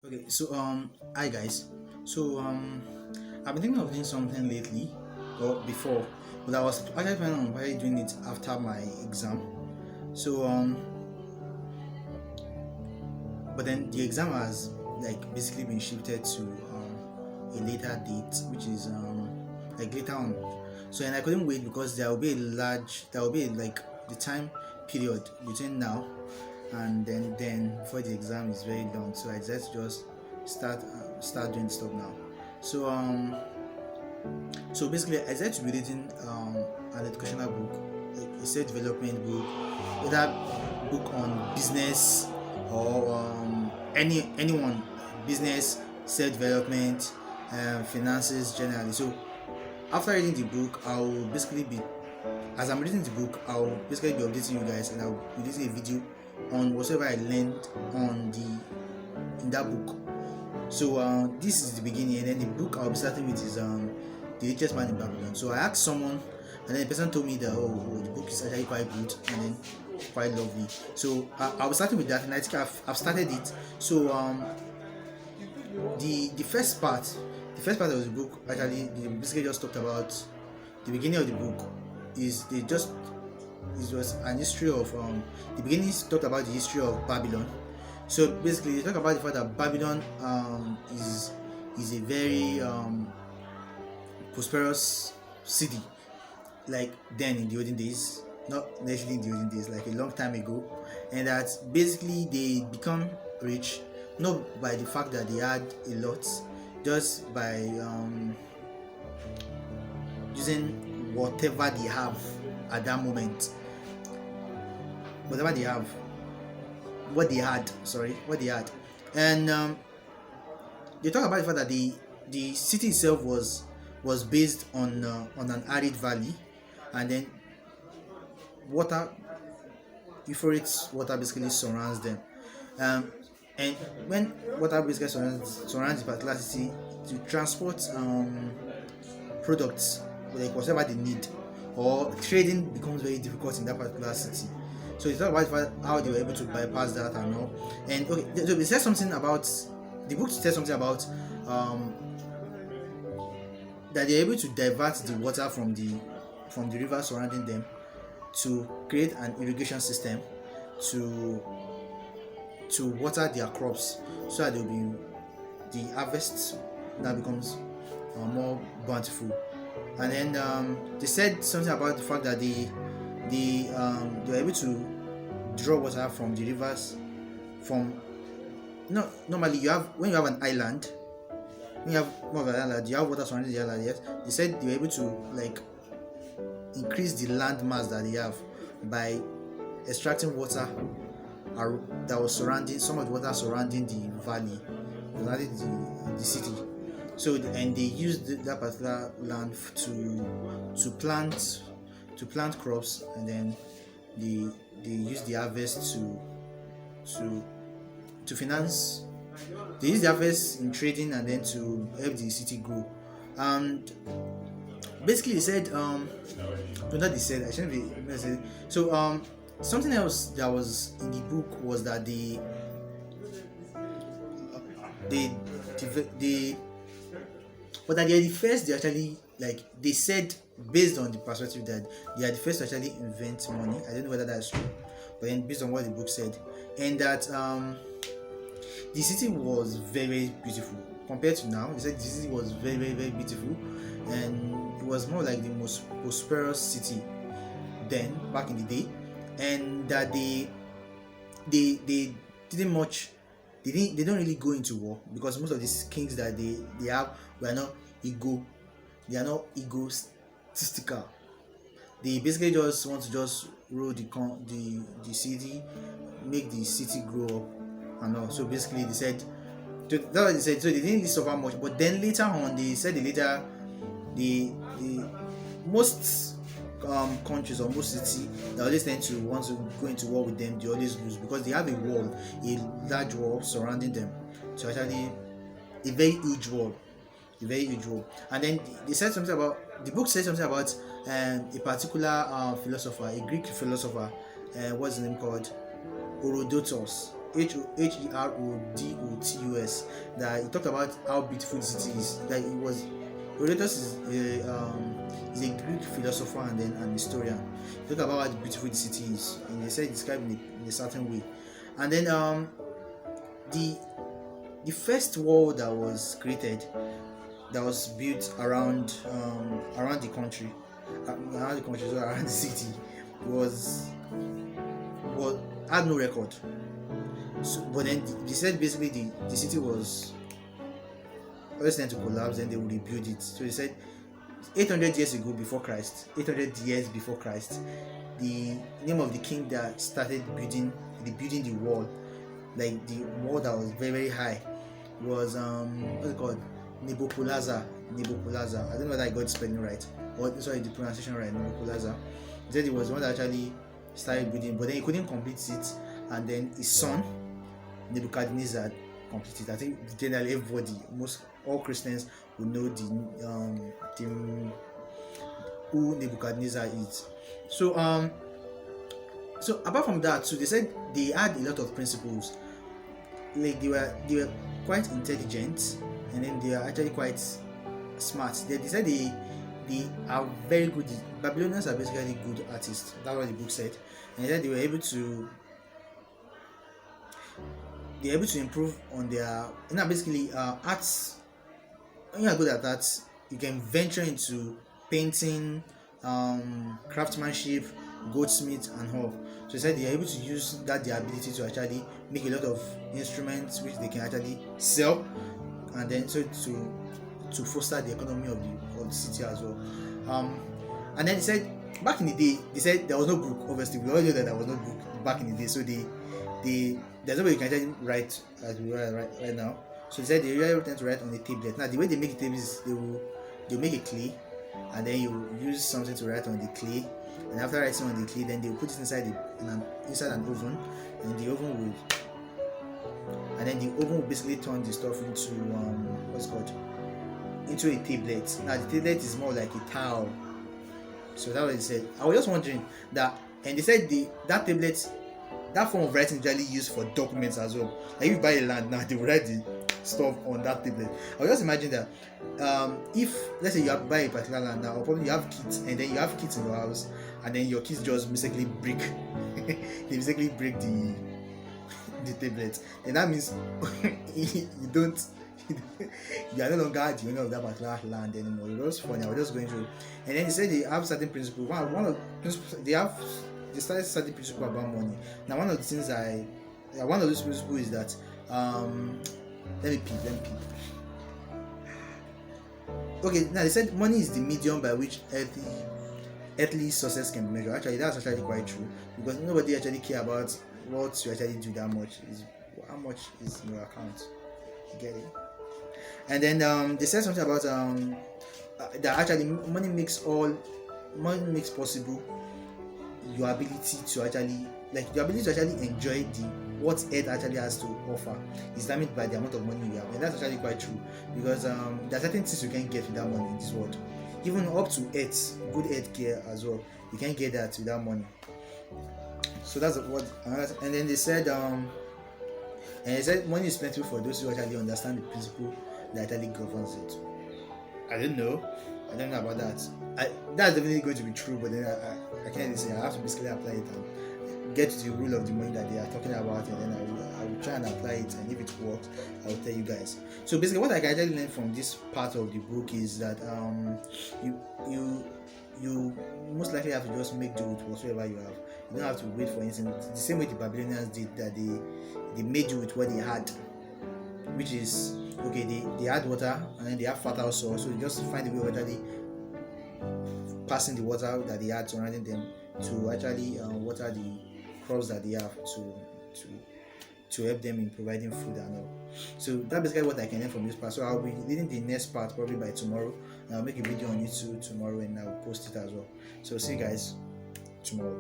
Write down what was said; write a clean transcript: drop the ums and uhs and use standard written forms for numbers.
Okay, so hi guys. So I've been thinking of doing something lately or before, but I was actually planning on probably doing it after my exam. So but then the exam has like basically been shifted to a later date, which is like later on. So and I couldn't wait because there will be like the time period between now and then before the exam is very long. So I decided to just start doing stuff now. So so basically I decided to be reading an educational book, like a self development book, whether book on business or anyone, business, self development, finances generally. So after reading the book, I'll basically be as I'm reading the book, I'll basically be updating you guys, and I'll be releasing a video on whatever I learned on the in that book. So this is the beginning, and then the book I'll be starting with is the Richest Man in Babylon. So I asked someone, and then the person told me that the book is actually quite good and then quite lovely. So I was starting with that, and I think I've started it. So the first part, the first part of the book actually they basically just talked about the beginning of the book is they just it was an history of the beginning talked about the history of Babylon. So basically they talk about the fact that Babylon is a very prosperous city, like then in the olden days, not necessarily in the olden days, like a long time ago, and that basically they become rich not by the fact that they had a lot, just by using whatever they have at that moment, whatever they have, what they had, and they talk about the fact that the city itself was based on an arid valley, and then water, euphrates water basically surrounds them, um, and when water basically surrounds the particular city to transport products like whatever they need, or trading becomes very difficult in that particular city. So it's not about how they were able to bypass that and all. And okay, so it says something about the book says something about um, that they're able to divert the water from the river surrounding them to create an irrigation system to water their crops, so that they'll be the harvest that becomes more bountiful. And then they said something about the fact that they were able to draw water from the rivers from no normally you have when you have an island, when you have more of an island, you have water surrounding the island. Yes, they said they were able to like increase the land mass that they have by extracting water that was surrounding some of the water surrounding the valley, surrounding the city. So and they used that particular land to plant crops, and then they use the harvest to to finance. They use the harvest in trading and then to help the city grow. And basically they said no, not they said I shouldn't be saying. So something else that was in the book was that they they but at the first they actually, like they said, based on the perspective that they are the first to actually invent money. I don't know whether that's true, but then based on what the book said, and that the city was very beautiful compared to now. They said the city was very beautiful, and it was more like the most prosperous city then back in the day, and that they didn't much they don't really go into war because most of these kings that they have were not ego they are not egotistical. They basically just want to just rule the city, make the city grow up and all. So basically they said that's what they said. So they didn't really suffer much, but then later on they said the most countries or most cities they always tend to want to go into war with them, they always lose because they have a large wall surrounding them. So actually a very huge wall, and then they said something about the book said something about a particular philosopher, a Greek philosopher, what's the name called? Herodotus, Herodotus, that he talked about how beautiful the city is. That it was Herodotus is a Greek philosopher and then an historian. He talked about how beautiful the city is, and he said described in a certain way. And then the the first wall that was created, that was built around the country, so around the city, was was had no record. So, but then they said basically the city was always tend to collapse, then they would rebuild it. So they said 800 years ago before Christ, 800 years before Christ, the name of the king that started building the wall, like the wall that was very very high, was what's it called? Nabopolassar. I don't know whether I got the spelling right, or sorry, the pronunciation right. Nabopolassar. He said he was the one that actually started building, but then he couldn't complete it, and then his son Nebuchadnezzar completed. I think generally everybody, most all Christians will know the who Nebuchadnezzar is. So apart from that, so they said they had a lot of principles. Like they were quite intelligent, and then they are actually quite smart. They said they are very good. Babylonians are basically good artists. That's what the book said, and they said they were able to improve on their, basically arts. When you are good at that, you can venture into painting, craftsmanship, goldsmith and all. So they said they are able to use that their ability to actually make a lot of instruments which they can actually sell, and then so to foster the economy of the city as well. And then they said back in the day, they said there was no book. Obviously, we all know that there was no book back in the day. So there's no way you can actually write as we write right now. So they said they really tend to write on a tablet. Now the way they make the tablets is they'll make a clay, and then you use something to write on the clay, and after writing on the clay, then they'll put it inside an oven, and the oven will basically turn the stuff into what's it called, into a tablet. Now the tablet is more like a tile. So that's what they said. I was just wondering that, and they said that tablet, that form of writing is usually used for documents as well. Like if you buy a land now, they will write the stuff on that tablet. I was just imagine that if let's say you have buy a particular land now, or probably you have kids, and then you have kids in your house, and then your kids just basically break they basically break the tablet, then that means you don't you are no longer the owner of that particular land anymore. It was funny. I was just going through, and then they said they have certain principles. One of the principles they started certain principle about money. Now one of the things one of those principles is that let me peep. Okay, now they said money is the medium by which earthly success can be measured. Actually, that's actually quite true, because nobody actually care about what you actually do that much. Is how much is in your account. You get it? And then they said something about that actually money makes possible your ability to actually enjoy what earth actually has to offer is determined by the amount of money you have, and that's actually quite true, because there are certain things you can get without money in this world, even up to good health care as well. You can't get that without money. So that's what. And then they said money is plentiful for those who actually understand the principle that actually governs it. I don't know about that. That's definitely going to be true, but then I can't say. I have to basically apply it and get to the rule of the money that they are talking about, and then I will try and apply it, and if it works, I will tell you guys. So basically, what I can actually learn from this part of the book is that you most likely have to just make do with whatever you have. You don't have to wait for anything. It's the same way the Babylonians did, that they made do with what they had, which is okay. They had water, and then they have fertile soil, so you just find a way of actually passing the water that they had surrounding them to actually water the crops that they have to help them in providing food and all. So that's basically what I can learn from this part. So I'll be leading the next part probably by tomorrow, and I'll make a video on YouTube tomorrow, and I'll post it as well. So see you guys tomorrow.